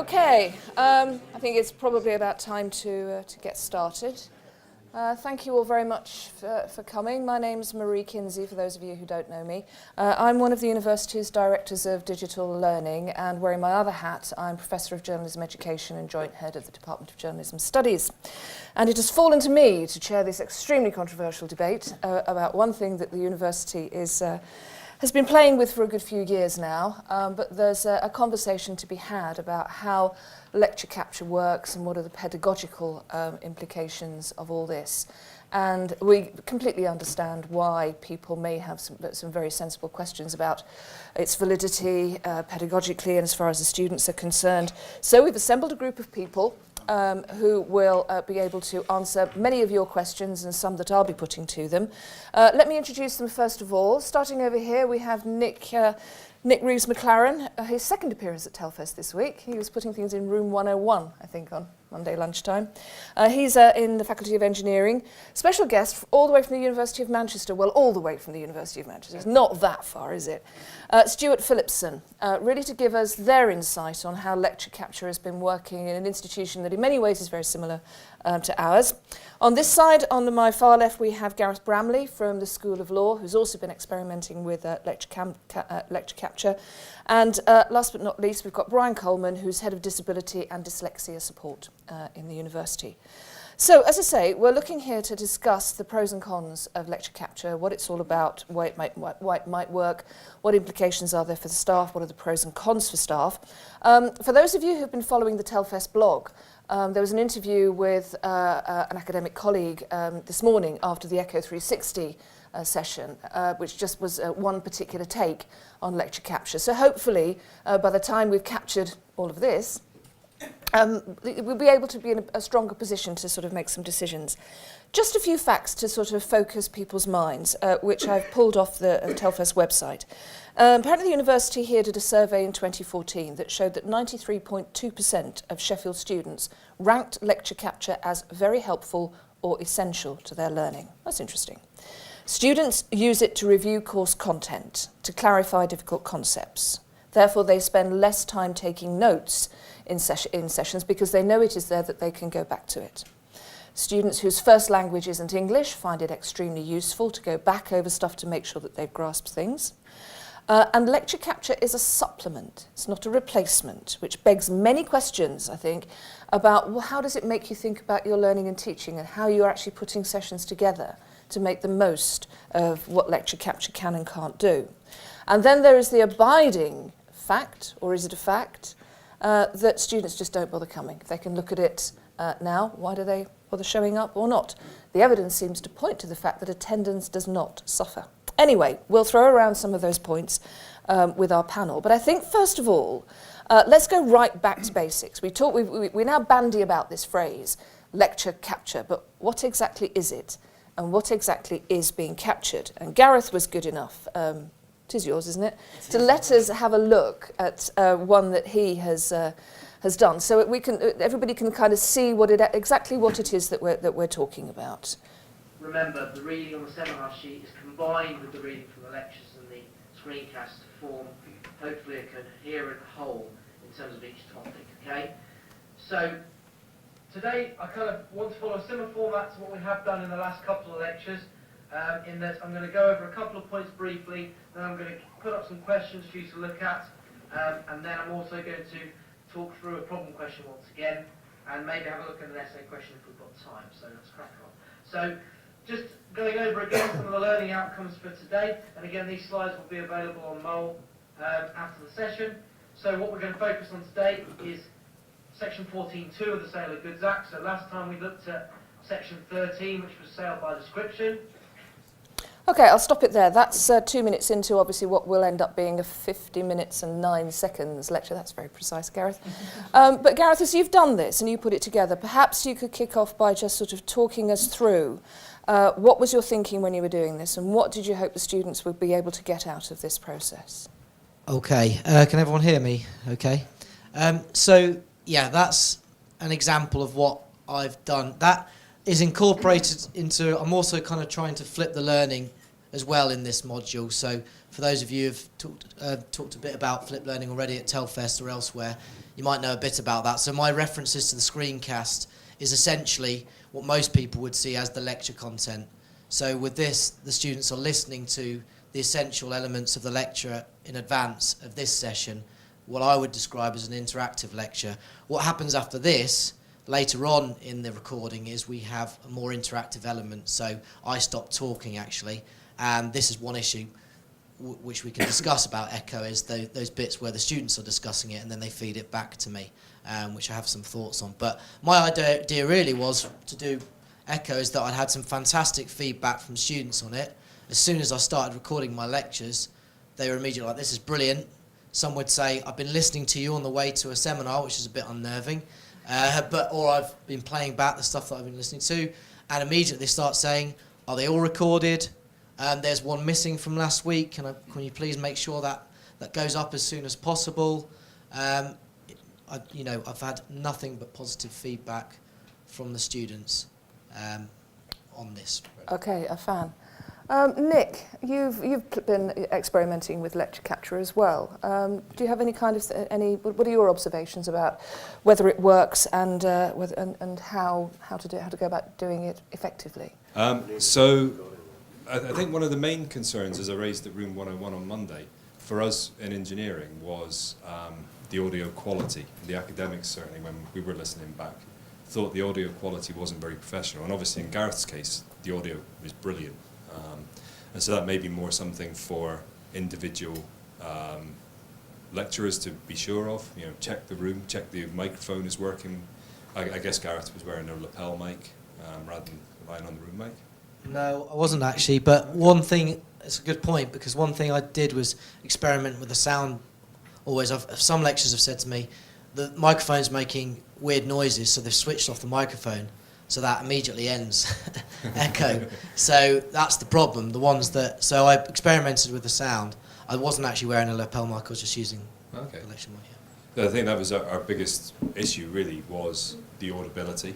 Okay, I think it's probably about time to get started. Thank you all very much for coming. My name's Marie Kinsey, for those of you who don't know me. I'm one of the university's Directors of Digital Learning, and wearing my other hat, I'm Professor of Journalism Education and Joint Head of the Department of Journalism Studies. And it has fallen to me to chair this extremely controversial debate about one thing that the university has been playing with for a good few years now, but there's a conversation to be had about how lecture capture works and what are the pedagogical implications of all this. And we completely understand why people may have some very sensible questions about its validity pedagogically and as far as the students are concerned. So we've assembled a group of people who will be able to answer many of your questions and some that I'll be putting to them. Let me introduce them first of all. Starting over here, we have Nick Reeves-McLaren, his second appearance at Telfest this week. He was putting things in room 101, I think, on Monday lunchtime. He's in the Faculty of Engineering. Special guest all the way from the University of Manchester. Well, all the way from the University of Manchester. It's not that far, is it? Stuart Phillipson, really to give us their insight on how lecture capture has been working in an institution that in many ways is very similar to ours. On this side, on my far left, we have Gareth Bramley from the School of Law, who's also been experimenting with lecture capture. And last but not least, we've got Brian Coleman, who's Head of Disability and Dyslexia Support in the university. So, as I say, we're looking here to discuss the pros and cons of lecture capture, what it's all about, why it might work, what implications are there for the staff, what are the pros and cons for staff. For those of you who've been following the Telfest blog, there was an interview with an academic colleague this morning after the Echo 360 session, which just was one particular take on lecture capture. So hopefully, by the time we've captured all of this, we'll be able to be in a stronger position to sort of make some decisions. Just a few facts to sort of focus people's minds, which I've pulled off the Telfest website. Apparently the university here did a survey in 2014 that showed that 93.2% of Sheffield students ranked lecture capture as very helpful or essential to their learning. That's interesting. Students use it to review course content, to clarify difficult concepts. Therefore, they spend less time taking notes in sessions because they know it is there that they can go back to it. Students whose first language isn't English find it extremely useful to go back over stuff to make sure that they've grasped things. And lecture capture is a supplement, it's not a replacement, which begs many questions, I think, about well, how does it make you think about your learning and teaching and how you're actually putting sessions together to make the most of what lecture capture can and can't do. And then there is the abiding fact, or is it a fact, that students just don't bother coming. They can look at it now. Why do they bother showing up or not? The evidence seems to point to the fact that attendance does not suffer. Anyway, we'll throw around some of those points with our panel. But I think, first of all, let's go right back to basics. We now bandy about this phrase, lecture capture, but what exactly is it? And what exactly is being captured? And Gareth was good enough, it is yours, isn't it? To let us have a look at one that he has done, so everybody can kind of see exactly what it is that we're talking about. Remember, the reading on the seminar sheet is combined with the reading from the lectures and the screencast to form, hopefully, a coherent whole in terms of each topic. Okay. So today I kind of want to follow a similar format to what we have done in the last couple of lectures. In that I'm going to go over a couple of points briefly, then I'm going to put up some questions for you to look at, and then I'm also going to talk through a problem question once again, and maybe have a look at an essay question if we've got time, so let's crack on. So, just going over again some of the learning outcomes for today, and again these slides will be available on Mole after the session. So what we're going to focus on today is section 14.2 of the Sale of Goods Act. So last time we looked at section 13, which was sale by description. Okay, I'll stop it there. That's 2 minutes into obviously what will end up being a 50 minutes and 9 seconds lecture. That's very precise, Gareth. But Gareth, as you've done this and you put it together, perhaps you could kick off by just sort of talking us through what was your thinking when you were doing this and what did you hope the students would be able to get out of this process? Okay, can everyone hear me? Okay. So, yeah, that's an example of what I've done. That is incorporated into, I'm also kind of trying to flip the learning as well in this module. So for those of you who've talked a bit about Flip Learning already at Telfest or elsewhere, you might know a bit about that. So my references to the screencast is essentially what most people would see as the lecture content. So with this, the students are listening to the essential elements of the lecture in advance of this session, what I would describe as an interactive lecture. What happens after this, later on in the recording, is we have a more interactive element. So I stop talking, actually, and this is one issue which we can discuss about Echo, is those bits where the students are discussing it and then they feed it back to me, which I have some thoughts on. But my idea really was to do Echo, is that I'd had some fantastic feedback from students on it. As soon as I started recording my lectures, they were immediately like, this is brilliant. Some would say, I've been listening to you on the way to a seminar, which is a bit unnerving, or I've been playing back the stuff that I've been listening to, and immediately they start saying, are they all recorded? There's one missing from last week. Can you please make sure that goes up as soon as possible? I've had nothing but positive feedback from the students on this. Okay, a fan. Nick, you've been experimenting with lecture capture as well. Do you have any what are your observations about whether it works and how to go about doing it effectively? So I think one of the main concerns, as I raised at Room 101 on Monday, for us in engineering was the audio quality. The academics, certainly when we were listening back, thought the audio quality wasn't very professional, and obviously in Gareth's case the audio is brilliant, and so that may be more something for individual lecturers to be sure of. Check the room, check the microphone is working. I guess Gareth was wearing a lapel mic rather than relying on the room mic. No, I wasn't actually, but one thing, it's a good point, because one thing I did was experiment with the sound. Always, some lecturers have said to me, the microphone's making weird noises, so they've switched off the microphone, so that immediately ends echo. So that's the problem. So I experimented with the sound. I wasn't actually wearing a lapel mic, I was just using the lecture mic. Yeah. I think that was our biggest issue, really, was the audibility.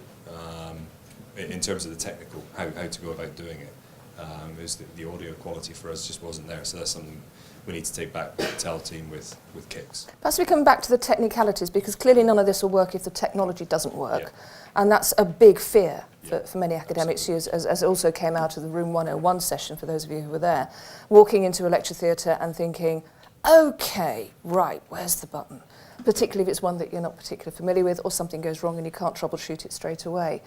In terms of the technical, how to go about doing it, is the audio quality for us just wasn't there. So that's something we need to take back to the TEL team with Kicks. Perhaps we come back to the technicalities, because clearly none of this will work if the technology doesn't work. Yeah. And that's a big fear for many academics, as it also came out of the Room 101 session, for those of you who were there, walking into a lecture theatre and thinking, OK, right, where's the button? Particularly if it's one that you're not particularly familiar with, or something goes wrong and you can't troubleshoot it straight away.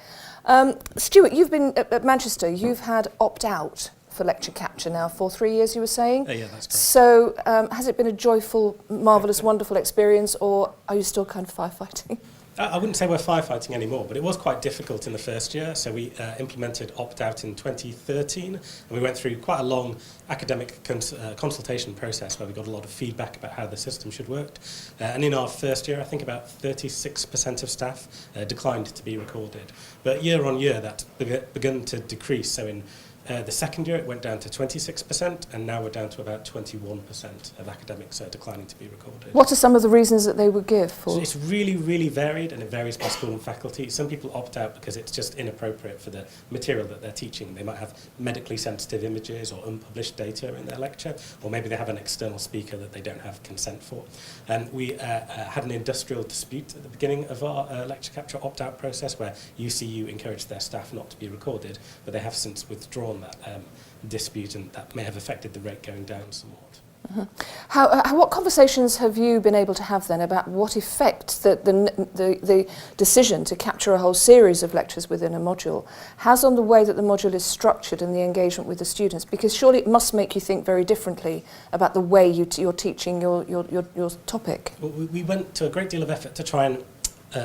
Stuart, you've been at Manchester, you've had opt-out for lecture capture now for 3 years, you were saying? Yeah, that's correct. So has it been a joyful, marvellous, wonderful experience, or are you still kind of firefighting? I wouldn't say we're firefighting anymore, but it was quite difficult in the first year. So we implemented opt-out in 2013, and we went through quite a long academic consultation process where we got a lot of feedback about how the system should work. And in our first year, I think about 36% of staff declined to be recorded. But year on year, that's begun to decrease. So in the second year, it went down to 26%, and now we're down to about 21% of academics declining to be recorded. What are some of the reasons that they would give for? So it's really, really varied, and it varies by school and faculty. Some people opt out because it's just inappropriate for the material that they're teaching. They might have medically sensitive images or unpublished data in their lecture, or maybe they have an external speaker that they don't have consent for. And we had an industrial dispute at the beginning of our lecture capture opt-out process, where UCU encouraged their staff not to be recorded, but they have since withdrawn that dispute, and that may have affected the rate going down somewhat. Mm-hmm. What conversations have you been able to have then about what effect the decision to capture a whole series of lectures within a module has on the way that the module is structured and the engagement with the students? Because surely it must make you think very differently about the way you're teaching your topic. Well, we went to a great deal of effort to try and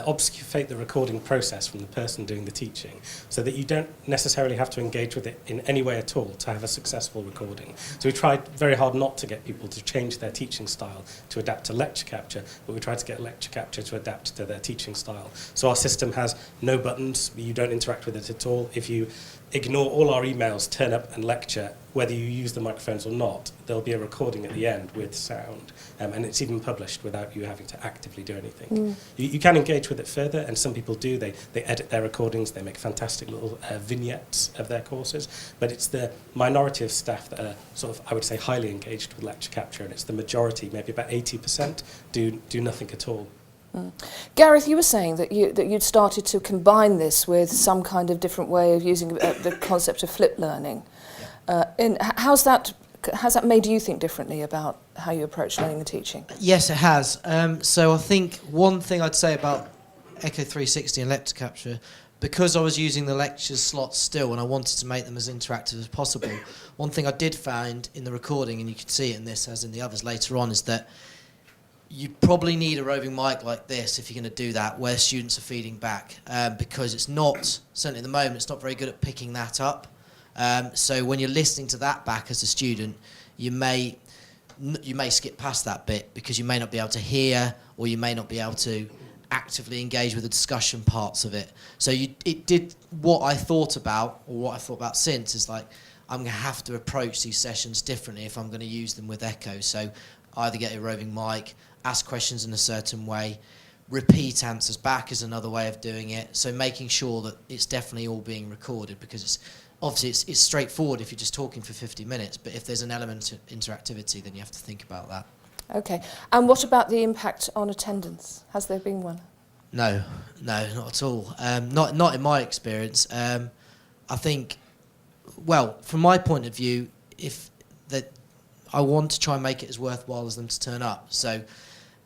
obfuscate the recording process from the person doing the teaching, so that you don't necessarily have to engage with it in any way at all to have a successful recording. So we tried very hard not to get people to change their teaching style to adapt to lecture capture, but we tried to get lecture capture to adapt to their teaching style. So our system has no buttons, you don't interact with it at all. If you ignore all our emails, turn up and lecture, whether you use the microphones or not, there'll be a recording at the end with sound, and it's even published without you having to actively do anything. You can engage with it further, and some people do. They edit their recordings, they make fantastic little vignettes of their courses, but it's the minority of staff that are sort of, I would say, highly engaged with lecture capture, and it's the majority, maybe about 80%, do nothing at all. Gareth, you were saying that you'd started to combine this with some kind of different way of using the concept of flipped learning. How's that made you think differently about how you approach learning and teaching? Yes, it has. So I think one thing I'd say about Echo 360 and lecture capture, because I was using the lecture slots still and I wanted to make them as interactive as possible, one thing I did find in the recording, and you can see it in this as in the others later on, is that you probably need a roving mic like this if you're going to do that, where students are feeding back, because it's not, certainly at the moment, it's not very good at picking that up. So when you're listening to that back as a student, you may skip past that bit because you may not be able to hear, or you may not be able to actively engage with the discussion parts of it. So it did what I thought about, or what I thought about since, is like, I'm going to have to approach these sessions differently if I'm going to use them with Echo. So either get a roving mic, ask questions in a certain way, repeat answers back is another way of doing it. So making sure that it's definitely all being recorded, because it's straightforward if you're just talking for 50 minutes, but if there's an element of interactivity, then you have to think about that. Okay. And what about the impact on attendance? Has there been one? No, not at all. Not in my experience. I think, well, from my point of view, I want to try and make it as worthwhile as them to turn up. So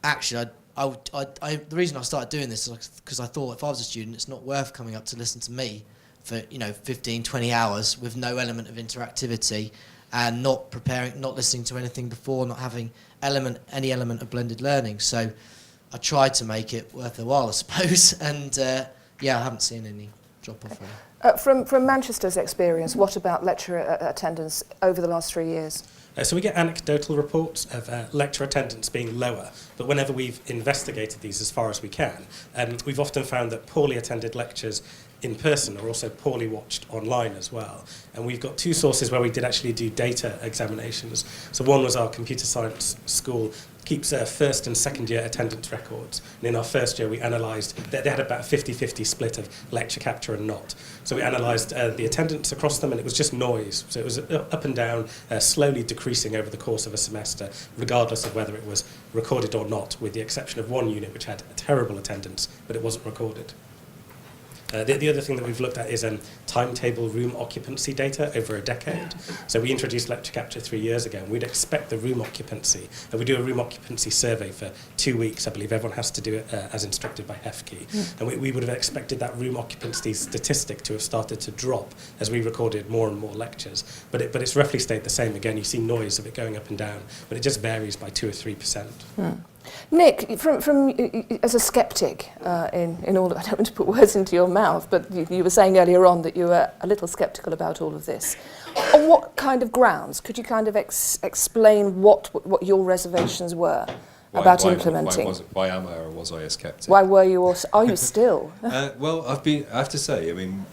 actually, the reason I started doing this is because I thought if I was a student, it's not worth coming up to listen to me for 15, 20 hours with no element of interactivity, and not preparing, not listening to anything before, not having any element of blended learning. So I tried to make it worth a while, I suppose, and I haven't seen any drop off really. From Manchester's experience, what about lecture attendance over the last 3 years? So we get anecdotal reports of lecture attendance being lower, but whenever we've investigated these as far as we can, we've often found that poorly attended lectures in person are also poorly watched online as well. And we've got two sources where we did actually do data examinations. So one was our computer science school keeps first and second year attendance records. And in our first year, we analysed that they had about a 50-50 split of lecture capture and not. So we analysed the attendance across them, and it was just noise. So it was up and down, slowly decreasing over the course of a semester, regardless of whether it was recorded or not, with the exception of one unit which had a terrible attendance, but it wasn't recorded. The other thing that we've looked at is timetable room occupancy data over a decade. So we introduced lecture capture 3 years ago, and we'd expect the room occupancy. And we do a room occupancy survey for 2 weeks. I believe everyone has to do it as instructed by HEFKI. And we would have expected that room occupancy statistic to have started to drop as we recorded more and more lectures. But it's roughly stayed the same. Again, you see noise of it going up and down, but it just varies by 2 or 3%. Nick, from as a sceptic, in all, I don't want to put words into your mouth, but you were saying earlier on that you were a little sceptical about all of this. On what kind of grounds? Could you kind of explain what your reservations were about implementing? Why am I, or was I a sceptic? Why were you, or are you still? Well, I have to say, I mean,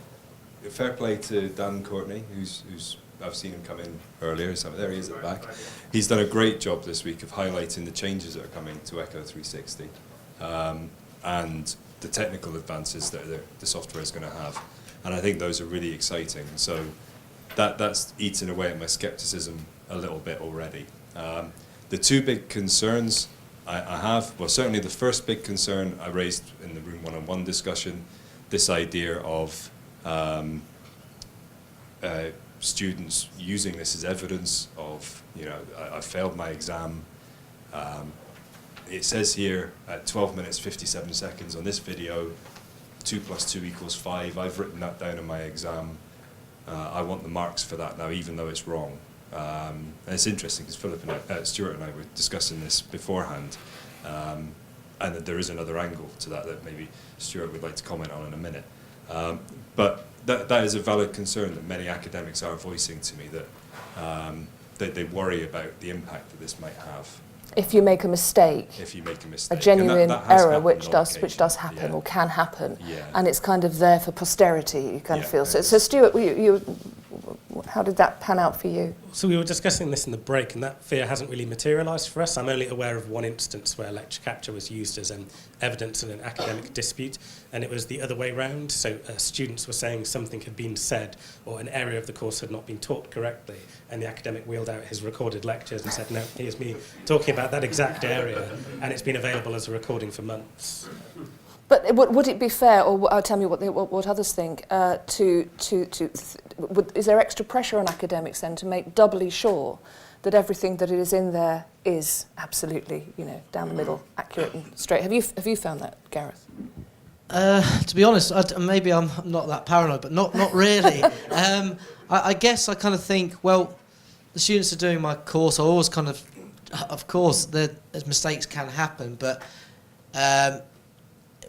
fair play to Dan Courtney, who's I've seen him come in earlier, so there he is at the back. He's done a great job this week of highlighting the changes that are coming to Echo 360 and the technical advances that the software is going to have. And I think those are really exciting. So that's eaten away at my scepticism a little bit already. The two big concerns I have, well, certainly the first big concern I raised in the Room 101 discussion, this idea of students using this as evidence of, I failed my exam. It says here at 12 minutes 57 seconds on this video, 2 + 2 = 5. I've written that down in my exam. I want the marks for that now, even though it's wrong. And it's interesting because Stuart and I were discussing this beforehand, and that there is another angle to that maybe Stuart would like to comment on in a minute. But that is a valid concern that many academics are voicing to me, that they worry about the impact that this might have. If you make a mistake, if you make a a mistake. And genuine that has error, happened which on does occasion. happen Yeah. or can happen, Yeah. and it's kind of there for posterity. You kind of Yeah, feel. it So, is. so Stuart, how did that pan out for you? So we were discussing this in the break, and that fear hasn't really materialised for us. I'm only aware of one instance where lecture capture was used as evidence in an academic dispute, and it was the other way round. So students were saying something had been said, or an area of the course had not been taught correctly, and the academic wheeled out his recorded lectures and said, no, here's me talking about that exact area, and it's been available as a recording for months. But would it be fair, or tell me what others think, is there extra pressure on academics then to make doubly sure that everything that is in there is absolutely, down the middle, accurate and straight? Have you found that, Gareth? To be honest, maybe I'm not that paranoid, but not really. I guess I kind of think, well, the students are doing my course. I always kind of course, mistakes can happen, but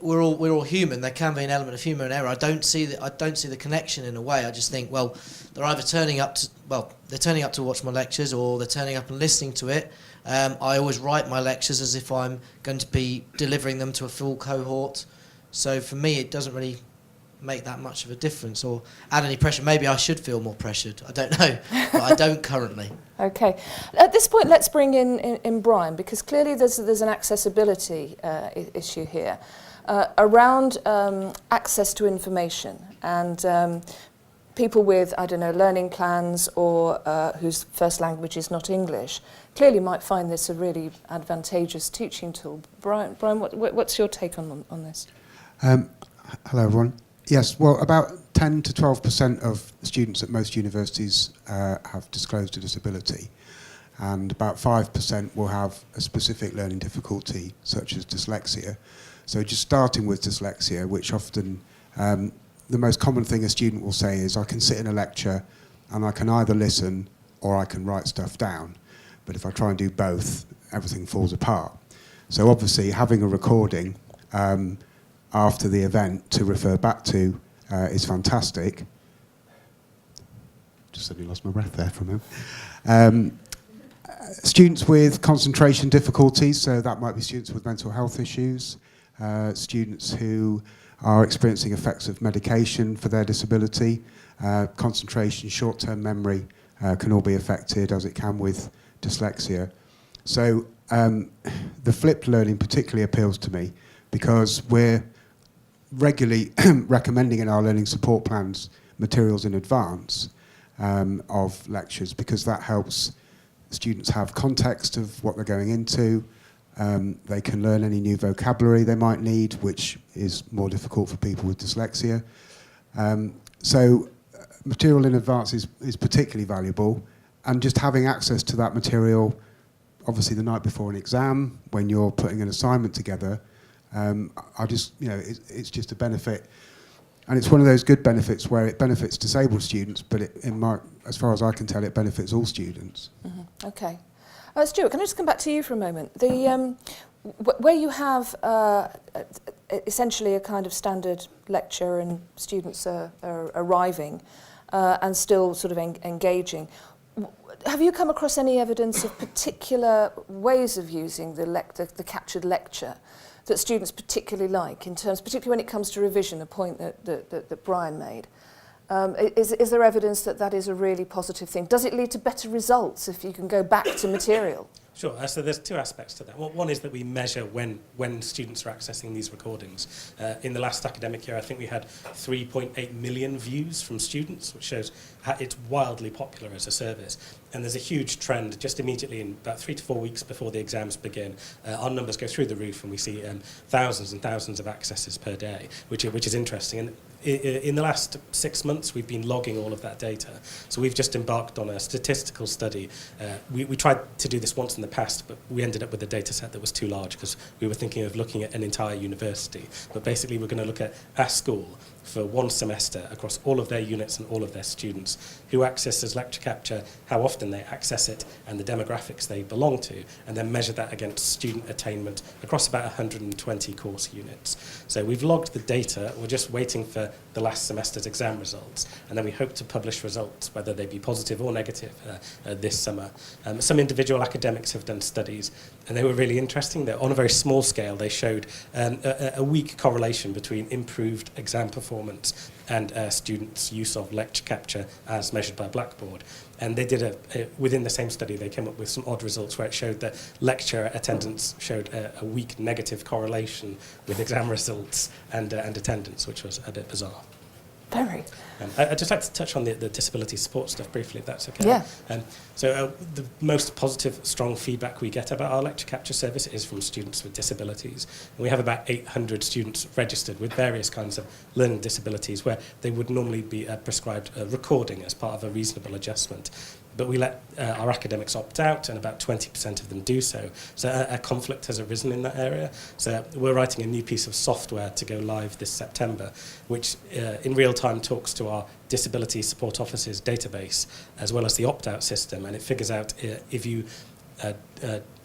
we're all human. There can be an element of humour and error. I don't see the connection in a way. I just think, well, they're either turning up to watch my lectures, or they're turning up and listening to it. I always write my lectures as if I'm going to be delivering them to a full cohort. So for me, it doesn't really make that much of a difference or add any pressure. Maybe I should feel more pressured. I don't know, but I don't currently. Okay. At this point, let's bring in Brian, because clearly there's an accessibility issue here around access to information, and people with, learning plans or whose first language is not English clearly might find this a really advantageous teaching tool. Brian, what's your take on this? Hello, everyone. Yes, well, about 10 to 12% of students at most universities have disclosed a disability, and about 5% will have a specific learning difficulty, such as dyslexia. So just starting with dyslexia, which often, the most common thing a student will say is, I can sit in a lecture and I can either listen or I can write stuff down. But if I try and do both, everything falls apart. So obviously having a recording after the event to refer back to is fantastic. Just suddenly lost my breath there for a moment. Students with concentration difficulties, so that might be students with mental health issues, students who are experiencing effects of medication for their disability, concentration, short-term memory can all be affected, as it can with dyslexia. So the flipped learning particularly appeals to me, because we're regularly recommending in our learning support plans materials in advance of lectures, because that helps students have context of what they're going into. They can learn any new vocabulary they might need, which is more difficult for people with dyslexia. So material in advance is particularly valuable, and just having access to that material, obviously the night before an exam, when you're putting an assignment together, it's just a benefit, and it's one of those good benefits where it benefits disabled students, but as far as I can tell, it benefits all students. Mm-hmm. Okay. Stuart, can I just come back to you for a moment? Where you have essentially a kind of standard lecture and students are arriving and still sort of engaging, have you come across any evidence of particular ways of using the captured lecture that students particularly like, particularly when it comes to revision, a point that Brian made? Is there evidence that is a really positive thing? Does it lead to better results if you can go back to material? Sure. So there's two aspects to that. One is that we measure when students are accessing these recordings. In the last academic year, I think we had 3.8 million views from students, which shows how it's wildly popular as a service. And there's a huge trend just immediately in about 3 to 4 weeks before the exams begin. Our numbers go through the roof, and we see thousands and thousands of accesses per day, which is interesting. And in the last 6 months, we've been logging all of that data. So we've just embarked on a statistical study. We tried to do this once in the past, but we ended up with a data set that was too large, because we were thinking of looking at an entire university. But basically, we're going to look at our school for 1 semester across all of their units and all of their students, who accesses lecture capture, how often they access it, and the demographics they belong to, and then measure that against student attainment across about 120 course units. So we've logged the data. We're just waiting for the last semester's exam results, and then we hope to publish results, whether they be positive or negative, this summer. Some individual academics have done studies, and they were really interesting. That on a very small scale, they showed a weak correlation between improved exam performance and students' use of lecture capture as measured by Blackboard. And they did within the same study, they came up with some odd results where it showed that lecture attendance showed a weak negative correlation with exam results and attendance, which was a bit bizarre. Very. I'd just like to touch on the disability support stuff briefly, if that's okay. Yeah. So the most positive, strong feedback we get about our lecture capture service is from students with disabilities. And we have about 800 students registered with various kinds of learning disabilities where they would normally be prescribed recording as part of a reasonable adjustment. But we let our academics opt out, and about 20% of them do so. So a conflict has arisen in that area. So we're writing a new piece of software to go live this September, which in real time talks to our disability support officers database, as well as the opt-out system, and it figures out if you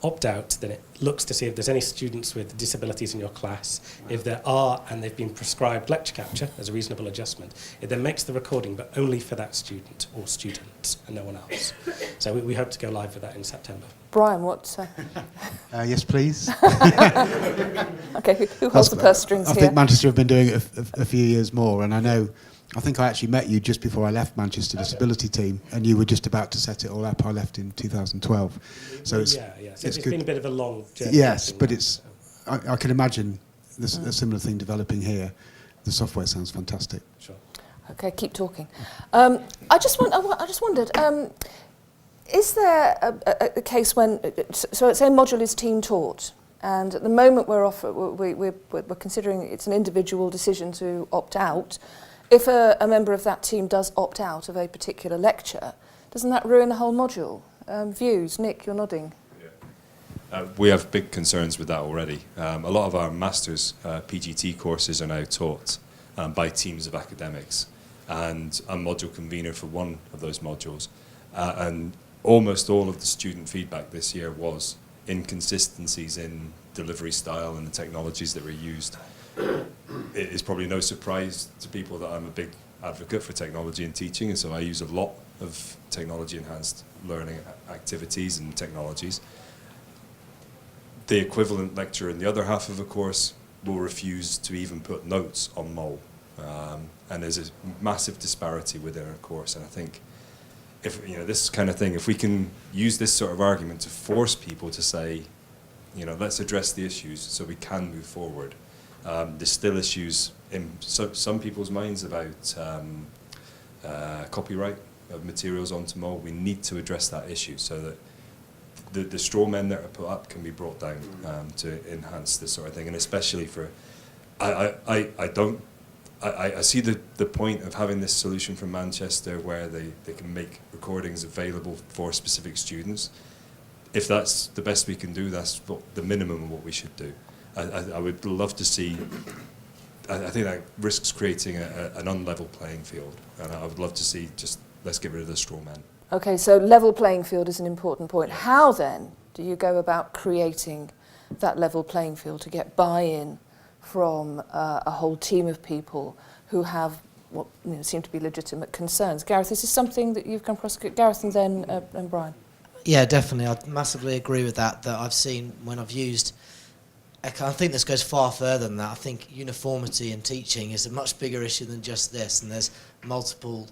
opt out, then it looks to see if there's any students with disabilities in your class. If there are, and they've been prescribed lecture capture as a reasonable adjustment, it then makes the recording, but only for that student or students and no one else. So we hope to go live with that in September. Brian, what? Yes, please. Okay, who holds the purse strings I here? think Manchester have been doing it a few years more, and I think I actually met you just before I left Manchester Disability Team, and you were just about to set it all up. I left in 2012. So it's, So it's good. been a bit of a long journey. Yes, but it's. I can imagine there's a similar thing developing here. The software sounds fantastic. Sure. Okay, keep talking. I just wondered, is there a case when, so say a module is team taught, and at the moment we're considering it's an individual decision to opt out. If a member of that team does opt out of a particular lecture, doesn't that ruin the whole module? Views? Nick, you're nodding. We have big concerns with that already. A lot of our master's PGT courses are now taught by teams of academics, and I'm module convener for one of those modules. And almost all of the student feedback this year was inconsistencies in delivery style and the technologies that were used. It is probably no surprise to people that I'm a big advocate for technology in teaching, and so I use a lot of technology-enhanced learning activities and technologies. The equivalent lecturer in the other half of a course will refuse to even put notes on MOL, and there's a massive disparity within our course. And I think if this kind of thing, if we can use this sort of argument to force people to say, let's address the issues so we can move forward. There's still issues in some people's minds about copyright of materials onto MOL. We need to address that issue so that the straw men that are put up can be brought down to enhance this sort of thing. And especially for, I see the point of having this solution from Manchester where they can make recordings available for specific students. If that's the best we can do, that's the minimum of what we should do. I would love to see, I think that risks creating an unlevel playing field, and I would love to see let's get rid of the straw man. Okay, so level playing field is an important point. How then do you go about creating that level playing field to get buy-in from a whole team of people who have what seem to be legitimate concerns? Gareth, is this something that you've come across? Gareth and then and Brian. Yeah, definitely. I massively agree with that I've seen when I've used. I think this goes far further than that. I think uniformity in teaching is a much bigger issue than just this, and there's multiple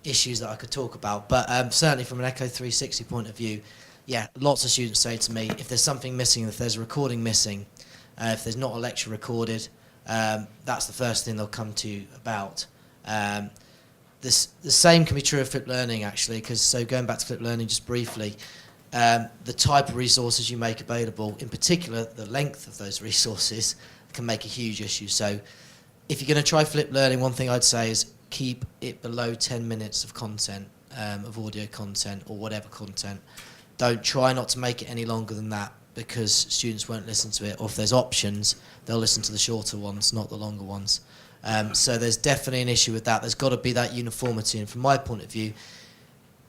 issues that I could talk about. But certainly from an Echo 360 point of view, yeah, lots of students say to me, if there's something missing, if there's a recording missing, if there's not a lecture recorded, that's the first thing they'll come to you about. The same can be true of flipped learning, actually, because going back to flipped learning just briefly, the type of resources you make available, in particular the length of those resources, can make a huge issue. So if you're going to try flipped learning, one thing I'd say is keep it below 10 minutes of content, of audio content or whatever content. Don't try not to make it any longer than that, because students won't listen to it, or if there's options, they'll listen to the shorter ones, not the longer ones. So there's definitely an issue with that. There's got to be that uniformity, and from my point of view,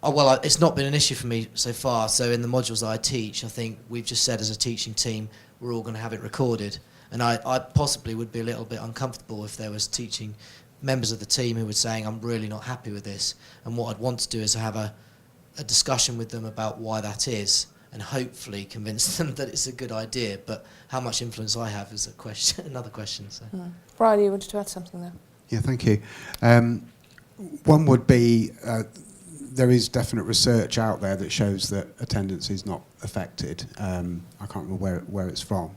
it's not been an issue for me so far. So in the modules that I teach, I think we've just said as a teaching team, we're all going to have it recorded. And I possibly would be a little bit uncomfortable if there was teaching members of the team who were saying, I'm really not happy with this, and what I'd want to do is have a discussion with them about why that is, and hopefully convince them that it's a good idea. But how much influence I have is a question, another question. So. Brian, you wanted to add something there? Yeah, thank you. One would be, there is definite research out there that shows that attendance is not affected. I can't remember where it's from.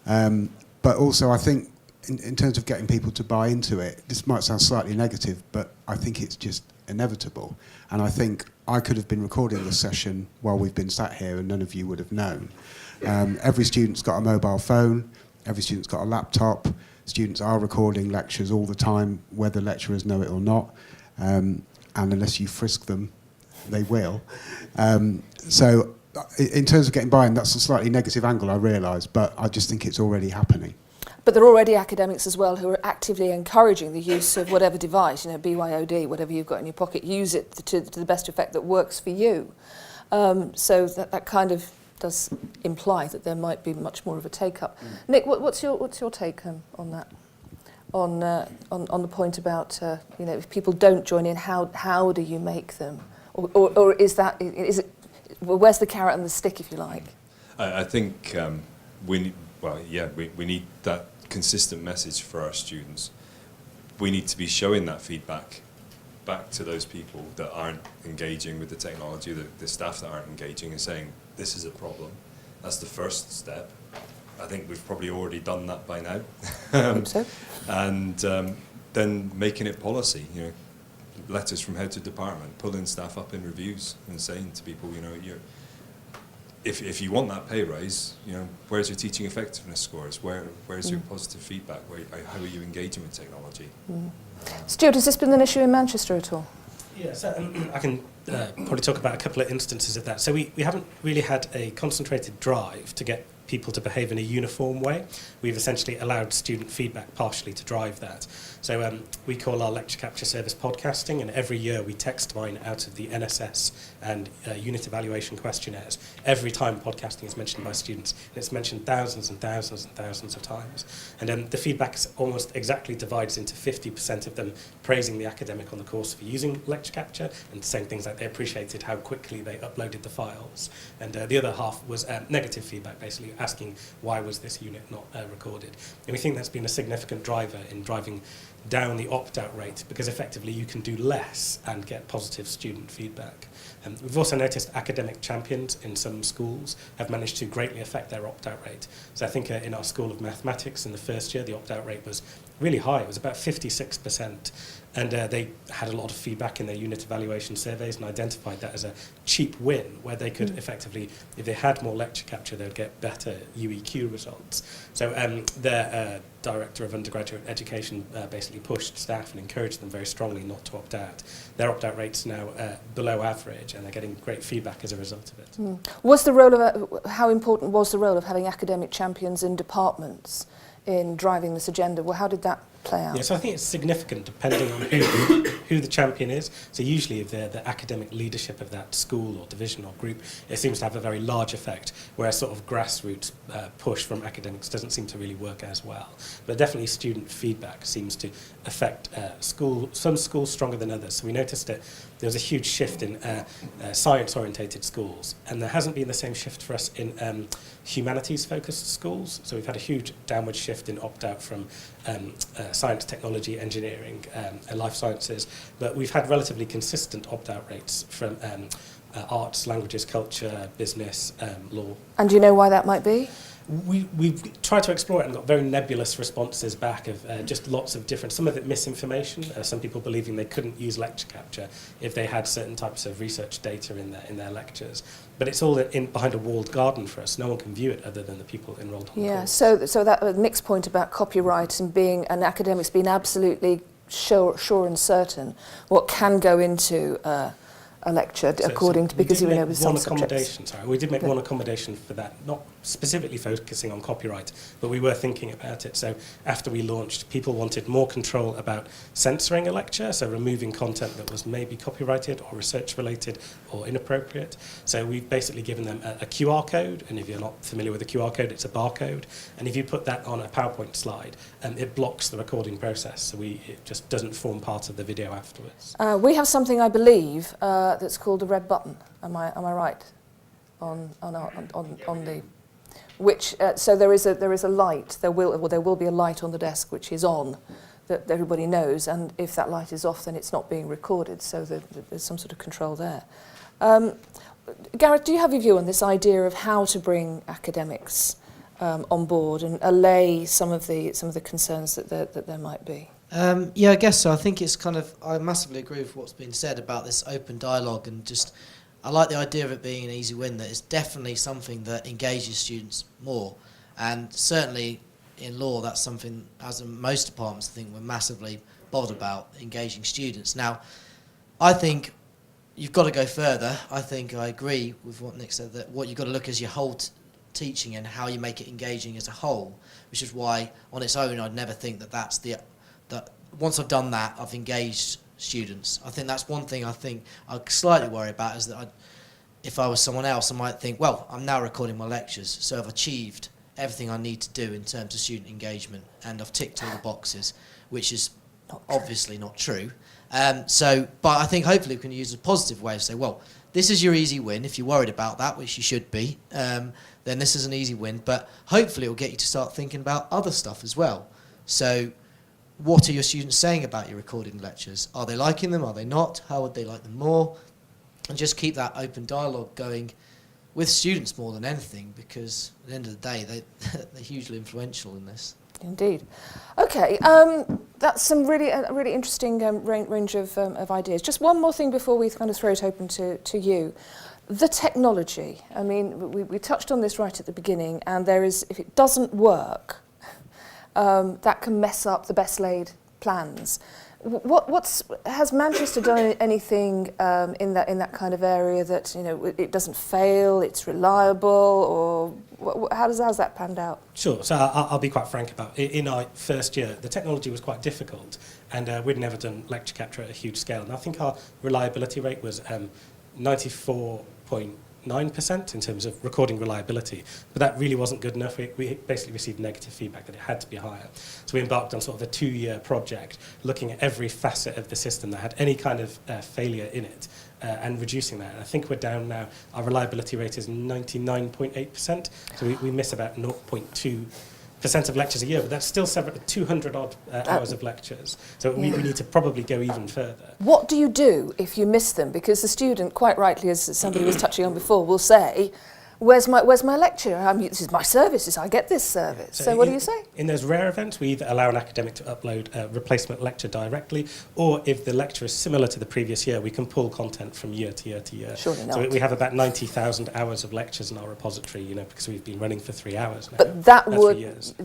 But also I think in terms of getting people to buy into it, this might sound slightly negative, but I think it's just inevitable. And I think I could have been recording this session while we've been sat here and none of you would have known. Every student's got a mobile phone, every student's got a laptop, students are recording lectures all the time, whether lecturers know it or not, and unless you frisk them, they will. So in terms of getting buy-in, that's a slightly negative angle, I realise, but I just think it's already happening. But there are already academics as well who are actively encouraging the use of whatever device, BYOD, whatever you've got in your pocket, use it to the best effect that works for you. So that kind of does imply that there might be much more of a take-up. Nick, what's your take on that? On the point about if people don't join in, how do you make them, or is it where's the carrot and the stick, if you like? I think we need that consistent message for our students. We need to be showing that feedback back to those people that aren't engaging with the technology, the staff that aren't engaging, and saying this is a problem. That's the first step. I think we've probably already done that by now. I hope so. And then making it policy, letters from head to department, pulling staff up in reviews and saying to people, if you want that pay rise, where's your teaching effectiveness scores? Where's your positive feedback? How are you engaging with technology? Stuart, has this been an issue in Manchester at all? Yeah, so I can probably talk about a couple of instances of that. So we haven't really had a concentrated drive to get people to behave in a uniform way. We've essentially allowed student feedback partially to drive that. So we call our lecture capture service podcasting, and every year we text mine out of the NSS and unit evaluation questionnaires every time podcasting is mentioned by students. And it's mentioned thousands and thousands and thousands of times. And the feedback almost exactly divides into 50% of them praising the academic on the course for using lecture capture and saying things like they appreciated how quickly they uploaded the files. And the other half was negative feedback, basically asking why was this unit not recorded. And we think that's been a significant driver in driving down the opt-out rate, because effectively you can do less and get positive student feedback. We've also noticed academic champions in some schools have managed to greatly affect their opt-out rate. So I think in our School of Mathematics in the first year, the opt-out rate was really high. It was about 56%. And they had a lot of feedback in their unit evaluation surveys and identified that as a cheap win, where they could effectively, if they had more lecture capture, they would get better UEQ results. So their Director of Undergraduate Education basically pushed staff and encouraged them very strongly not to opt out. Their opt-out rate's now below average, and they're getting great feedback as a result of it. Was the role of how important was the role of having academic champions in departments in driving this agenda? Well, how did that play out? Yeah, so I think it's significant depending on who the champion is. So usually if they're the academic leadership of that school or division or group, it seems to have a very large effect, whereas sort of grassroots push from academics doesn't seem to really work as well. But definitely student feedback seems to affect some schools stronger than others. So we noticed that there was a huge shift in science-orientated schools, and there hasn't been the same shift for us in humanities-focused schools. So we've had a huge downward shift in opt-out from science, technology, engineering, and life sciences, but we've had relatively consistent opt-out rates from arts, languages, culture, business, law. And do you know why that might be? We've tried to explore it and got very nebulous responses back of just lots of different, some of it misinformation, some people believing they couldn't use lecture capture if they had certain types of research data in their lectures. But it's all behind a walled garden for us. No one can view it other than the people enrolled on the course. So that Nick's point about copyright and academics being absolutely sure and certain what can go into a lecture We because did you make with some one subjects. accommodation. Sorry, we did make one accommodation for that, not specifically focusing on copyright, but we were thinking about it. So after we launched, people wanted more control about censoring a lecture, so removing content that was maybe copyrighted or research related or inappropriate. So we've basically given them a QR code, and if you're not familiar with a QR code, it's a barcode. And if you put that on a PowerPoint slide, it blocks the recording process, so it just doesn't form part of the video afterwards. We have something, I believe, that's called a red button. Am I right? On the which so there is a light. There will be a light on the desk which is on, that everybody knows, and if that light is off, then it's not being recorded. So there's some sort of control there. Gareth, do you have a view on this idea of how to bring academics on board and allay some of the concerns that there might be? Yeah, I guess so. I think it's I massively agree with what's been said about this open dialogue, and I like the idea of it being an easy win, that it's definitely something that engages students more. And certainly in law, that's something, as in most departments, I think we're massively bothered about, engaging students. Now, I think you've got to go further. I think I agree with what Nick said, that what you've got to look is your whole teaching and how you make it engaging as a whole, which is why on its own I'd never think that once I've done that, I've engaged students. I think that's one thing I slightly worry about, is that if I was someone else, I might think, well, I'm now recording my lectures, so I've achieved everything I need to do in terms of student engagement, and I've ticked all the boxes, which is obviously not true. But I think hopefully we can use a positive way of say, well, this is your easy win. If you're worried about that, which you should be, then this is an easy win. But hopefully it will get you to start thinking about other stuff as well. So what are your students saying about your recorded lectures? Are they liking them? Are they not? How would they like them more? And just keep that open dialogue going with students more than anything, because at the end of the day, they're hugely influential in this. Indeed. Okay, that's some really interesting range of ideas. Just one more thing before we kind of throw it open to you. The technology. I mean, we touched on this right at the beginning, and if it doesn't work, that can mess up the best laid plans. Has Manchester done anything in that kind of area that it doesn't fail, it's reliable, or how's that panned out? Sure. So I'll be quite frank about it. In our first year, the technology was quite difficult, and we'd never done lecture capture at a huge scale. And I think our reliability rate was 94.9% in terms of recording reliability, but that really wasn't good enough. We basically received negative feedback that it had to be higher. So we embarked on sort of a 2-year project looking at every facet of the system that had any kind of failure in it, and reducing that. And I think we're down now, our reliability rate is 99.8%, so we miss about 0.2% of lectures a year, but that's still 200 odd hours of lectures. So we need to probably go even further. What do you do if you miss them? Because the student, quite rightly, as somebody was touching on before, will say, where's my lecture? This is my service, I get this service. So what do you say? In those rare events, we either allow an academic to upload a replacement lecture directly, or if the lecture is similar to the previous year, we can pull content from year to year to year. Surely not. So we have about 90,000 hours of lectures in our repository, because we've been running for 3 hours now. But that 3 years.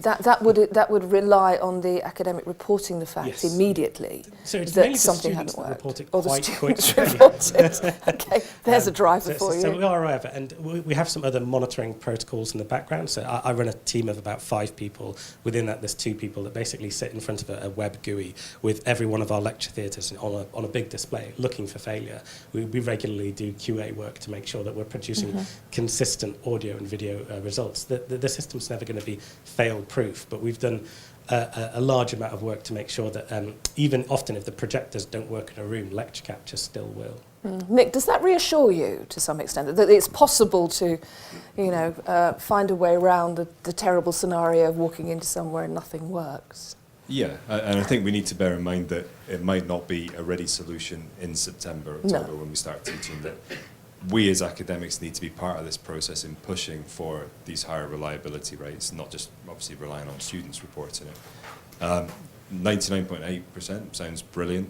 would rely on the academic reporting the facts immediately. So it's that mainly the something students hadn't that worked. report it Or the quite students quickly. report it. Okay, there's a driver for you. So we are aware of it, and we have some other monitoring protocols in the background. So I run a team of about 5 people. Within that, there's 2 people that basically sit in front of a web GUI with every one of our lecture theatres on a big display, looking for failure. We regularly do QA work to make sure that we're producing consistent audio and video results. The system's never going to be fail-proof, but we've done a large amount of work to make sure that even often if the projectors don't work in a room, lecture capture still will. Nick, does that reassure you to some extent that it's possible to, find a way around the terrible scenario of walking into somewhere and nothing works? Yeah, and I think we need to bear in mind that it might not be a ready solution in September, October when we start teaching, that we as academics need to be part of this process in pushing for these higher reliability rates, not just obviously relying on students reporting it. 99.8% sounds brilliant.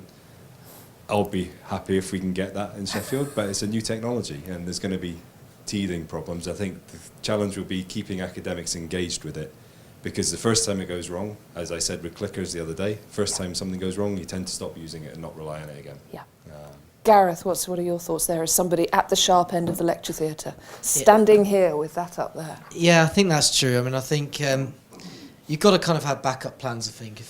I'll be happy if we can get that in Sheffield, but it's a new technology and there's going to be teething problems. I think the challenge will be keeping academics engaged with it, because the first time it goes wrong, as I said with clickers the other day, first time something goes wrong, you tend to stop using it and not rely on it again. Yeah. Gareth, what are your thoughts there as somebody at the sharp end of the lecture theatre, standing here with that up there? Yeah, I think that's true. I mean, I think you've got to kind of have backup plans. I think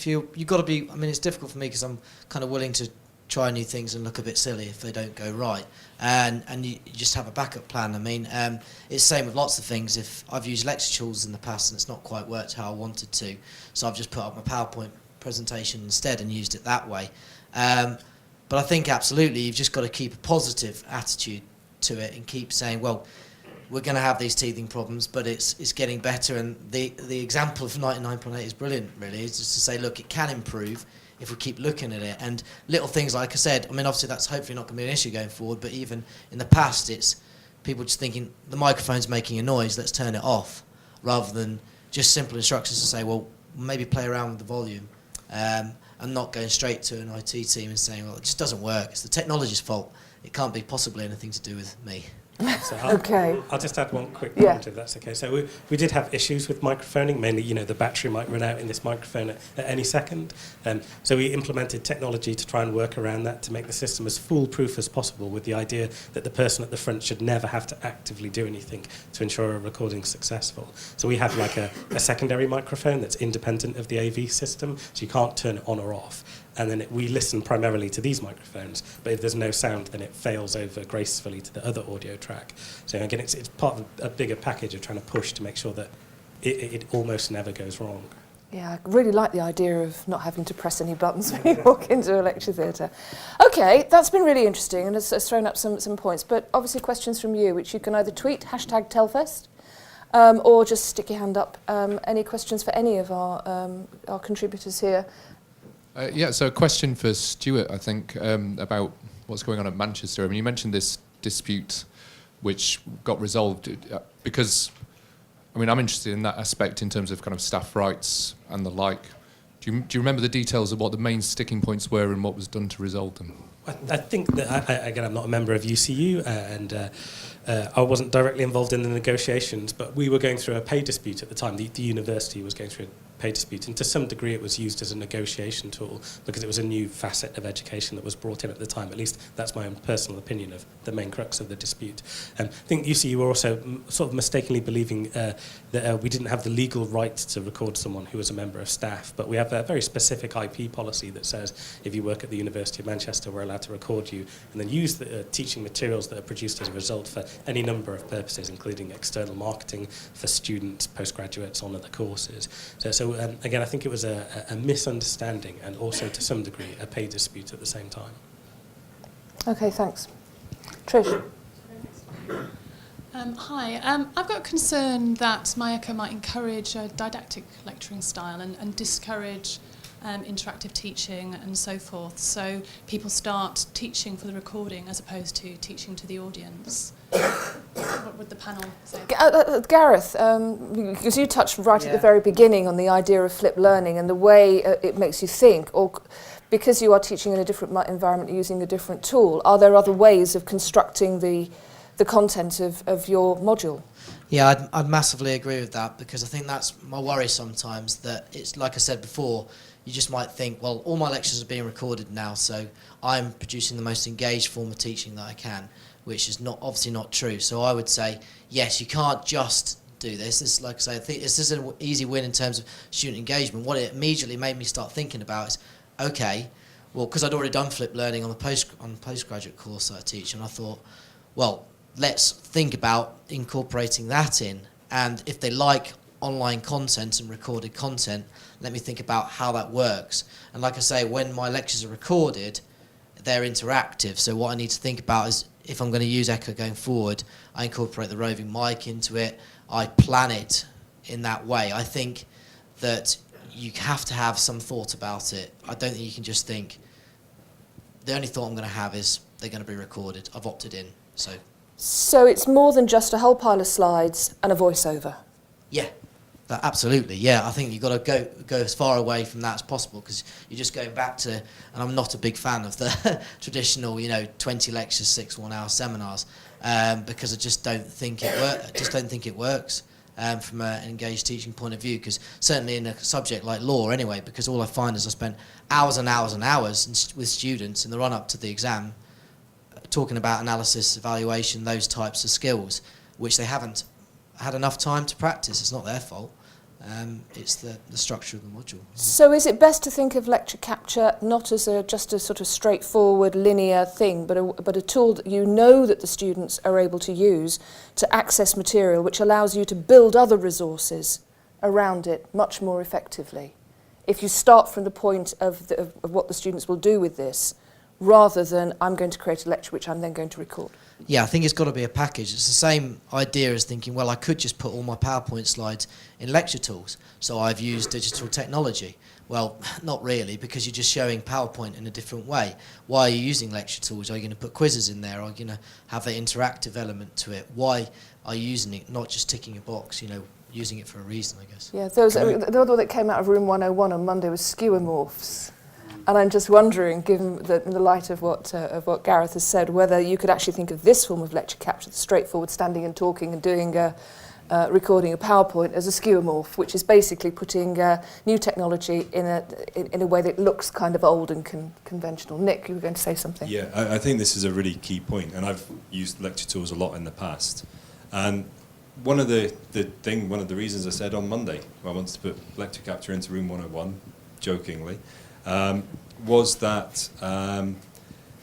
you've got to be. I mean, it's difficult for me because I'm kind of willing to try new things and look a bit silly if they don't go right, and you just have a backup plan. I mean, it's the same with lots of things. If I've used lecture tools in the past and it's not quite worked how I wanted to, so I've just put up my PowerPoint presentation instead and used it that way. But I think absolutely you've just got to keep a positive attitude to it and keep saying, well, we're going to have these teething problems, but it's getting better. And the example of 99.8 is brilliant, really. It's just to say, look, it can improve if we keep looking at it. And little things, like I said, I mean, obviously that's hopefully not going to be an issue going forward, but even in the past, it's people just thinking, the microphone's making a noise, let's turn it off, rather than just simple instructions to say, well, maybe play around with the volume. And not going straight to an IT team and saying, well, it just doesn't work. It's the technology's fault. It can't be possibly anything to do with me. So I'll just add one quick point, if that's okay. So we did have issues with microphoning, mainly, the battery might run out in this microphone at any second. So we implemented technology to try and work around that, to make the system as foolproof as possible, with the idea that the person at the front should never have to actively do anything to ensure a recording's successful. So we have like a secondary microphone that's independent of the AV system, so you can't turn it on or off. And then we listen primarily to these microphones, but if there's no sound, then it fails over gracefully to the other audio track. So again, it's part of a bigger package of trying to push to make sure that it almost never goes wrong. Yeah, I really like the idea of not having to press any buttons when you walk into a lecture theatre. Okay, that's been really interesting and has thrown up some points, but obviously questions from you, which you can either tweet, #Telfest, or just stick your hand up. Any questions for any of our contributors here? Yeah, so a question for Stuart, I think, about what's going on at Manchester. I mean, you mentioned this dispute which got resolved because, I mean, I'm interested in that aspect in terms of kind of staff rights and the like. Do you remember the details of what the main sticking points were and what was done to resolve them? I think that, again, I'm not a member of UCU, and I wasn't directly involved in the negotiations, but we were going through a pay dispute at the time. The university was going through a pay dispute, and to some degree it was used as a negotiation tool because it was a new facet of education that was brought in at the time. At least that's my own personal opinion of the main crux of the dispute. I think UCU were also sort of mistakenly believing that we didn't have the legal right to record someone who was a member of staff, but we have a very specific IP policy that says if you work at the University of Manchester, we're allowed to record you and then use the teaching materials that are produced as a result for any number of purposes, including external marketing for students, postgraduates on other courses. So again, I think it was a misunderstanding and also to some degree a pay dispute at the same time. Okay, thanks. Trish? Hi, I've got a concern that MyEcho might encourage a didactic lecturing style and discourage interactive teaching and so forth. So people start teaching for the recording as opposed to teaching to the audience. What would the panel say? Gareth, because you touched right at the very beginning on the idea of flipped learning and the way it makes you think, or because you are teaching in a different environment using a different tool, are there other ways of constructing the content of your module? Yeah, I'd massively agree with that, because I think that's my worry sometimes, that it's like I said before, you just might think, well, all my lectures are being recorded now, so I'm producing the most engaged form of teaching that I can, which is obviously not true. So I would say, yes, you can't just do this. This, like I say, I think this is an easy win in terms of student engagement. What it immediately made me start thinking about is, okay, well, because I'd already done flipped learning on the postgraduate course that I teach, and I thought, well, let's think about incorporating that in, and if they like online content and recorded content, let me think about how that works. And like I say, when my lectures are recorded, they're interactive, so what I need to think about is, if I'm going to use Echo going forward, I incorporate the roving mic into it, I plan it in that way. I think that you have to have some thought about it. I don't think you can just think, the only thought I'm going to have is they're going to be recorded. I've opted in, so. So it's more than just a whole pile of slides and a voiceover? Yeah, absolutely, yeah. I think you've got to go as far away from that as possible, because you're just going back to, and I'm not a big fan of the traditional, 20 lectures, 6 one-hour seminars, because I just don't think it works from an engaged teaching point of view, because certainly in a subject like law anyway, because all I find is I spend hours and hours and hours with students in the run-up to the exam, talking about analysis, evaluation, those types of skills, which they haven't had enough time to practice. It's not their fault. It's the structure of the module. So is it best to think of lecture capture not as just a sort of straightforward linear thing, but a tool that you know that the students are able to use to access material, which allows you to build other resources around it much more effectively? If you start from the point of what the students will do with this, rather than I'm going to create a lecture which I'm then going to record. Yeah, I think it's got to be a package. It's the same idea as thinking, well, I could just put all my PowerPoint slides in lecture tools, so I've used digital technology. Well, not really, because you're just showing PowerPoint in a different way. Why are you using lecture tools? Are you going to put quizzes in there? Are you going to have an interactive element to it? Why are you using it, not just ticking a box, using it for a reason, I guess? Yeah, the other one that came out of Room 101 on Monday was skeuomorphs. And I'm just wondering, given in the light of what Gareth has said, whether you could actually think of this form of lecture capture, the straightforward standing and talking and doing recording a PowerPoint, as a skeuomorph, which is basically putting new technology in a way that looks kind of old and conventional. Nick, you were going to say something. Yeah, I think this is a really key point, and I've used lecture tools a lot in the past. And one of the reasons I said on Monday I wanted to put lecture capture into Room 101, jokingly, was that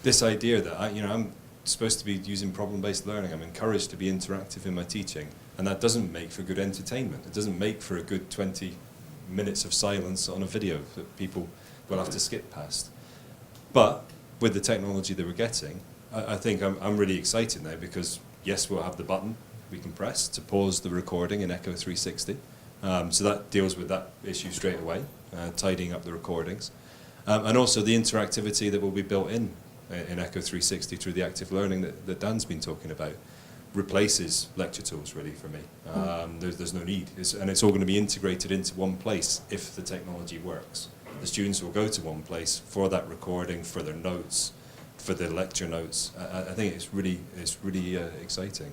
this idea that I'm supposed to be using problem-based learning. I'm encouraged to be interactive in my teaching, and that doesn't make for good entertainment. It doesn't make for a good 20 minutes of silence on a video that people will have to skip past. But with the technology that we're getting, I think I'm really excited now, because yes, we'll have the button we can press to pause the recording in Echo 360. So that deals with that issue straight away, tidying up the recordings. And also the interactivity that will be built in Echo 360 through the active learning that Dan's been talking about replaces lecture tools, really, for me. There's no need. And it's all going to be integrated into one place if the technology works. The students will go to one place for that recording, for their notes, for their lecture notes. I think it's really exciting.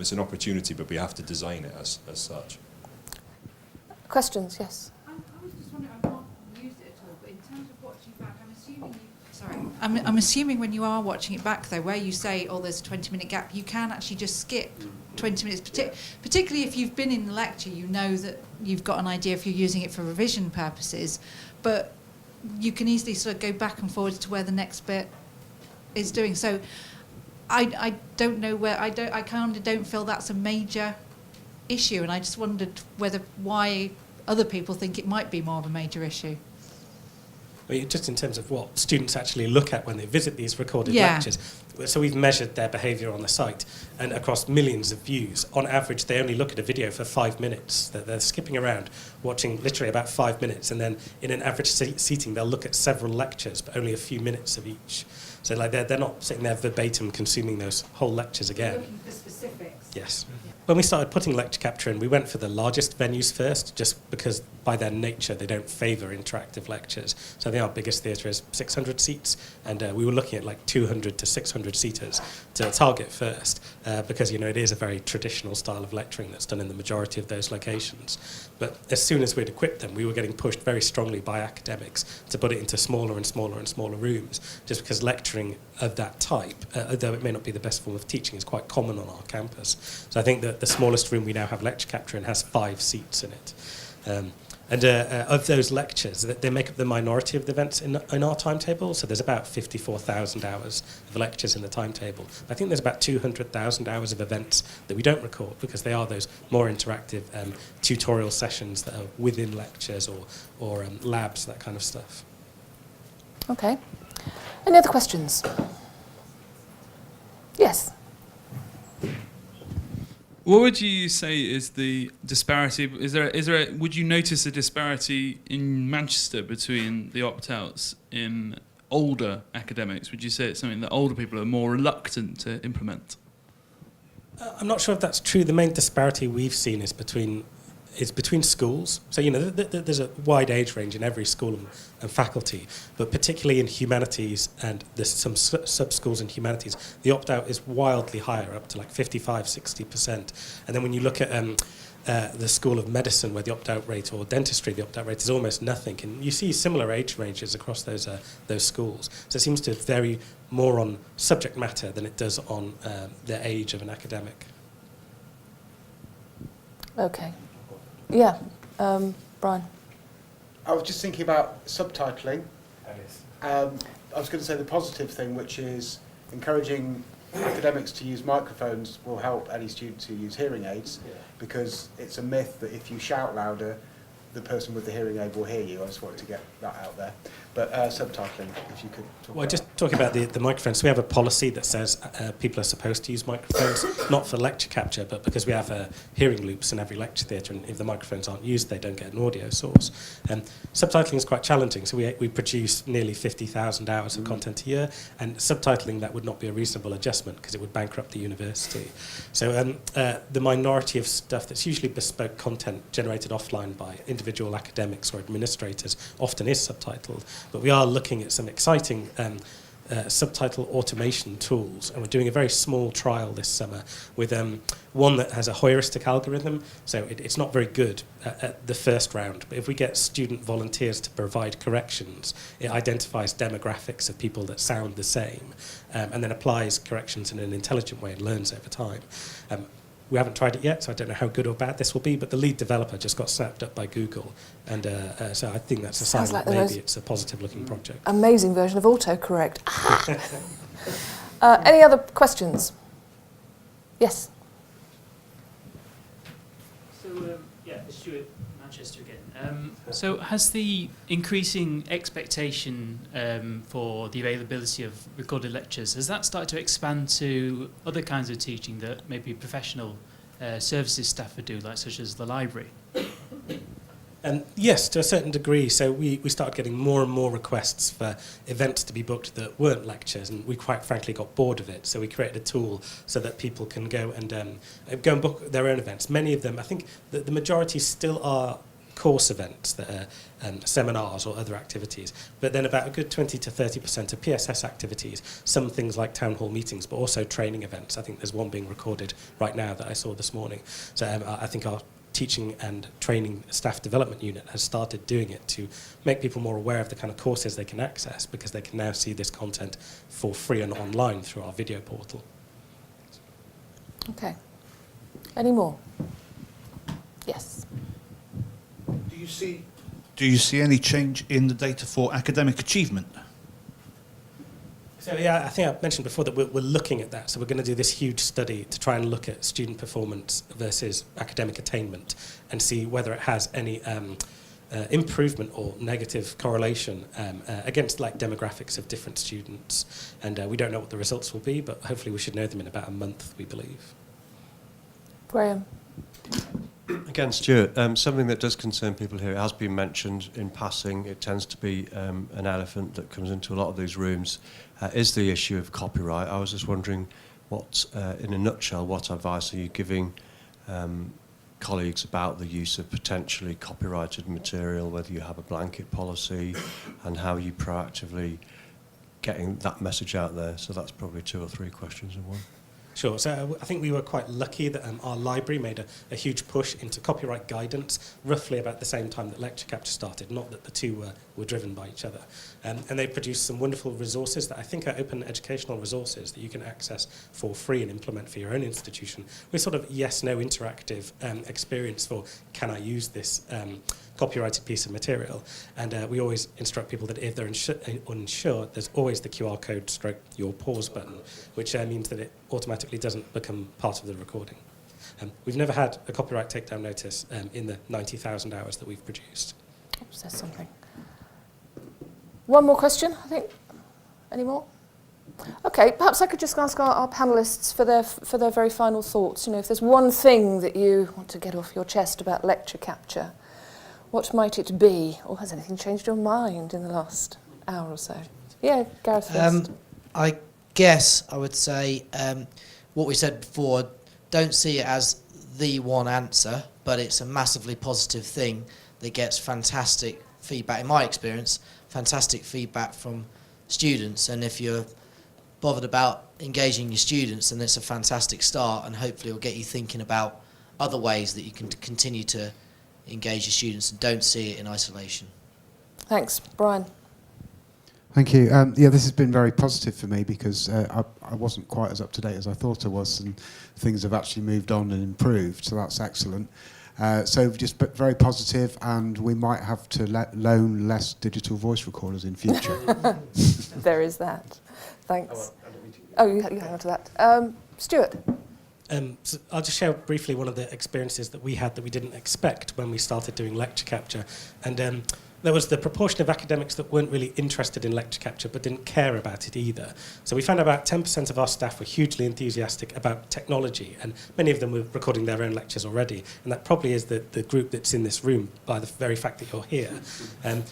It's an opportunity, but we have to design it as such. Questions? Yes. I was just wondering, I've not used it at all, but in terms of watching back, I'm assuming when you are watching it back, though, where you say, oh, there's a 20-minute gap, you can actually just skip 20 minutes, particularly if you've been in the lecture, you know that you've got an idea if you're using it for revision purposes, but you can easily sort of go back and forwards to where the next bit is doing. So I don't know where, I kind of don't feel that's a major issue, and I just wondered why other people think it might be more of a major issue. I mean, just in terms of what students actually look at when they visit these recorded lectures. So we've measured their behaviour on the site, and across millions of views, on average, they only look at a video for 5 minutes. They're skipping around, watching literally about 5 minutes, and then in an average seating, they'll look at several lectures, but only a few minutes of each. So like they're not sitting there verbatim consuming those whole lectures again. Looking for specifics. Yes. When we started putting lecture capture in, we went for the largest venues first, just because by their nature they don't favour interactive lectures. So I think our biggest theatre is 600 seats, and we were looking at like 200 to 600 seaters to target first, because it is a very traditional style of lecturing that's done in the majority of those locations. But as soon as we'd equipped them, we were getting pushed very strongly by academics to put it into smaller and smaller and smaller rooms, just because lecturing of that type, though it may not be the best form of teaching, is quite common on our campus. So I think that the smallest room we now have lecture capture in has 5 seats in it. And of those lectures, they make up the minority of the events in our timetable. So there's about 54,000 hours of lectures in the timetable. I think there's about 200,000 hours of events that we don't record, because they are those more interactive tutorial sessions that are within lectures or labs, that kind of stuff. Okay. Any other questions? Yes. What would you say is the disparity? Would you notice a disparity in Manchester between the opt-outs in older academics? Would you say it's something that older people are more reluctant to implement? I'm not sure if that's true. The main disparity we've seen is between schools. So, there's a wide age range in every school and faculty, but particularly in humanities, and there's some sub-schools in humanities, the opt-out is wildly higher, up to like 55, 60%. And then when you look at the School of Medicine, where the opt-out rate, or dentistry, the opt-out rate is almost nothing. And you see similar age ranges across those schools. So it seems to vary more on subject matter than it does on the age of an academic. Okay. Yeah, Brian. I was just thinking about subtitling. I was going to say the positive thing, which is encouraging academics to use microphones will help any students who use hearing aids, because it's a myth that if you shout louder, the person with the hearing aid will hear you. I just wanted to get that out there. But subtitling, if you could talk Well, about just talking about the microphones, so we have a policy that says people are supposed to use microphones, not for lecture capture, but because we have hearing loops in every lecture theatre, and if the microphones aren't used, they don't get an audio source. Subtitling is quite challenging, so we produce nearly 50,000 hours of content a year, and subtitling that would not be a reasonable adjustment because it would bankrupt the university. So the minority of stuff that's usually bespoke content generated offline by individual academics or administrators often is subtitled. But we are looking at some exciting subtitle automation tools, and we're doing a very small trial this summer with one that has a heuristic algorithm, so it's not very good at the first round, but if we get student volunteers to provide corrections, it identifies demographics of people that sound the same, and then applies corrections in an intelligent way and learns over time. We haven't tried it yet, so I don't know how good or bad this will be, but the lead developer just got snapped up by Google, and so I think that's a sign Sounds like that the maybe most it's a positive-looking project. Amazing version of autocorrect. Any other questions? Yes. So, Stuart, Manchester again. So has the increasing expectation for the availability of recorded lectures, has that started to expand to other kinds of teaching that maybe professional services staff would do, like such as the library? Yes, to a certain degree. So we started getting more and more requests for events to be booked that weren't lectures, and we quite frankly got bored of it. So we created a tool so that people can go and book their own events. Many of them, I think the majority still are course events that are seminars or other activities, but then about a good 20 to 30% are PSS activities, some things like town hall meetings, but also training events. I think there's one being recorded right now that I saw this morning. So I think our teaching and training staff development unit has started doing it to make people more aware of the kind of courses they can access, because they can now see this content for free and online through our video portal. Okay. Any more? Yes. Do you see any change in the data for academic achievement? So yeah, I think I mentioned before that we're looking at that. So we're going to do this huge study to try and look at student performance versus academic attainment and see whether it has any improvement or negative correlation against like demographics of different students. And we don't know what the results will be, but hopefully we should know them in about a month, we believe. Graham. Again, Stuart, something that does concern people here, it has been mentioned in passing, it tends to be an elephant that comes into a lot of these rooms, is the issue of copyright. I was just wondering what, in a nutshell, what advice are you giving colleagues about the use of potentially copyrighted material, whether you have a blanket policy, and how you proactively getting that message out there? So that's probably 2 or 3 questions in one. Sure. So I think we were quite lucky that our library made a huge push into copyright guidance roughly about the same time that Lecture Capture started, not that the two were driven by each other. And they produced some wonderful resources that I think are open educational resources that you can access for free and implement for your own institution, with sort of yes-no interactive experience for, can I use this copyrighted piece of material? And we always instruct people that if they're unsure, there's always the QR code stroke your pause button, which means that it automatically doesn't become part of the recording. We've never had a copyright takedown notice in the 90,000 hours that we've produced. Oops, there's something. One more question, I think. Any more? Okay, perhaps I could just ask our panellists for their very final thoughts. You know, if there's one thing that you want to get off your chest about Lecture Capture, what might it be? Or has anything changed your mind in the last hour or so? Yeah, Gareth first. I guess I would say what we said before, don't see it as the one answer, but it's a massively positive thing that gets fantastic feedback, in my experience, fantastic feedback from students. And if you're bothered about engaging your students, then it's a fantastic start, and hopefully it'll get you thinking about other ways that you can continue to engage your students and don't see it in isolation. Thanks. Brian? Thank you. Yeah, this has been very positive for me because I wasn't quite as up to date as I thought I was, and things have actually moved on and improved, so that's excellent. So just very positive, and we might have to loan less digital voice recorders in future. There is that. Thanks. Oh, you hang on to that. Stuart? So I'll just share briefly one of the experiences that we had that we didn't expect when we started doing lecture capture. And there was the proportion of academics that weren't really interested in lecture capture but didn't care about it either. So we found about 10% of our staff were hugely enthusiastic about technology, and many of them were recording their own lectures already, and that probably is the group that's in this room by the very fact that you're here.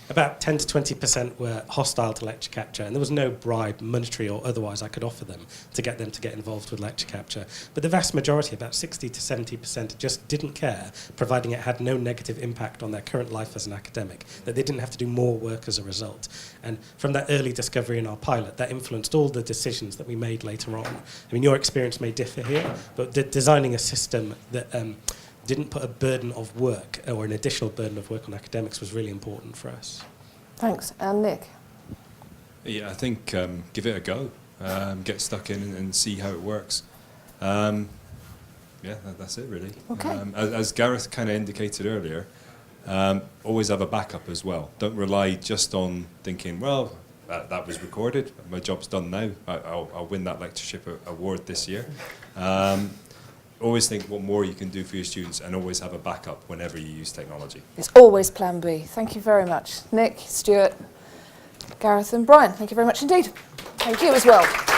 About 10 to 20% were hostile to lecture capture, and there was no bribe, monetary or otherwise, I could offer them to get involved with lecture capture. But the vast majority, about 60 to 70%, just didn't care, providing it had no negative impact on their current life as an academic, that they didn't have to do more work as a result. And from that early discovery in our pilot, that influenced all the decisions that we made later on. I mean, your experience may differ here, but designing a system that didn't put a burden of work or an additional burden of work on academics was really important for us. Thanks. And Nick? Yeah, I think give it a go. Get stuck in and see how it works. Yeah, that's it really. Okay. As Gareth kind of indicated earlier, always have a backup as well. Don't rely just on thinking, well, that was recorded, my job's done now, I'll win that lectureship award this year. Always think what more you can do for your students, and always have a backup whenever you use technology. It's always plan B. Thank you very much. Nick, Stuart, Gareth and Brian, thank you very much indeed. Thank you as well.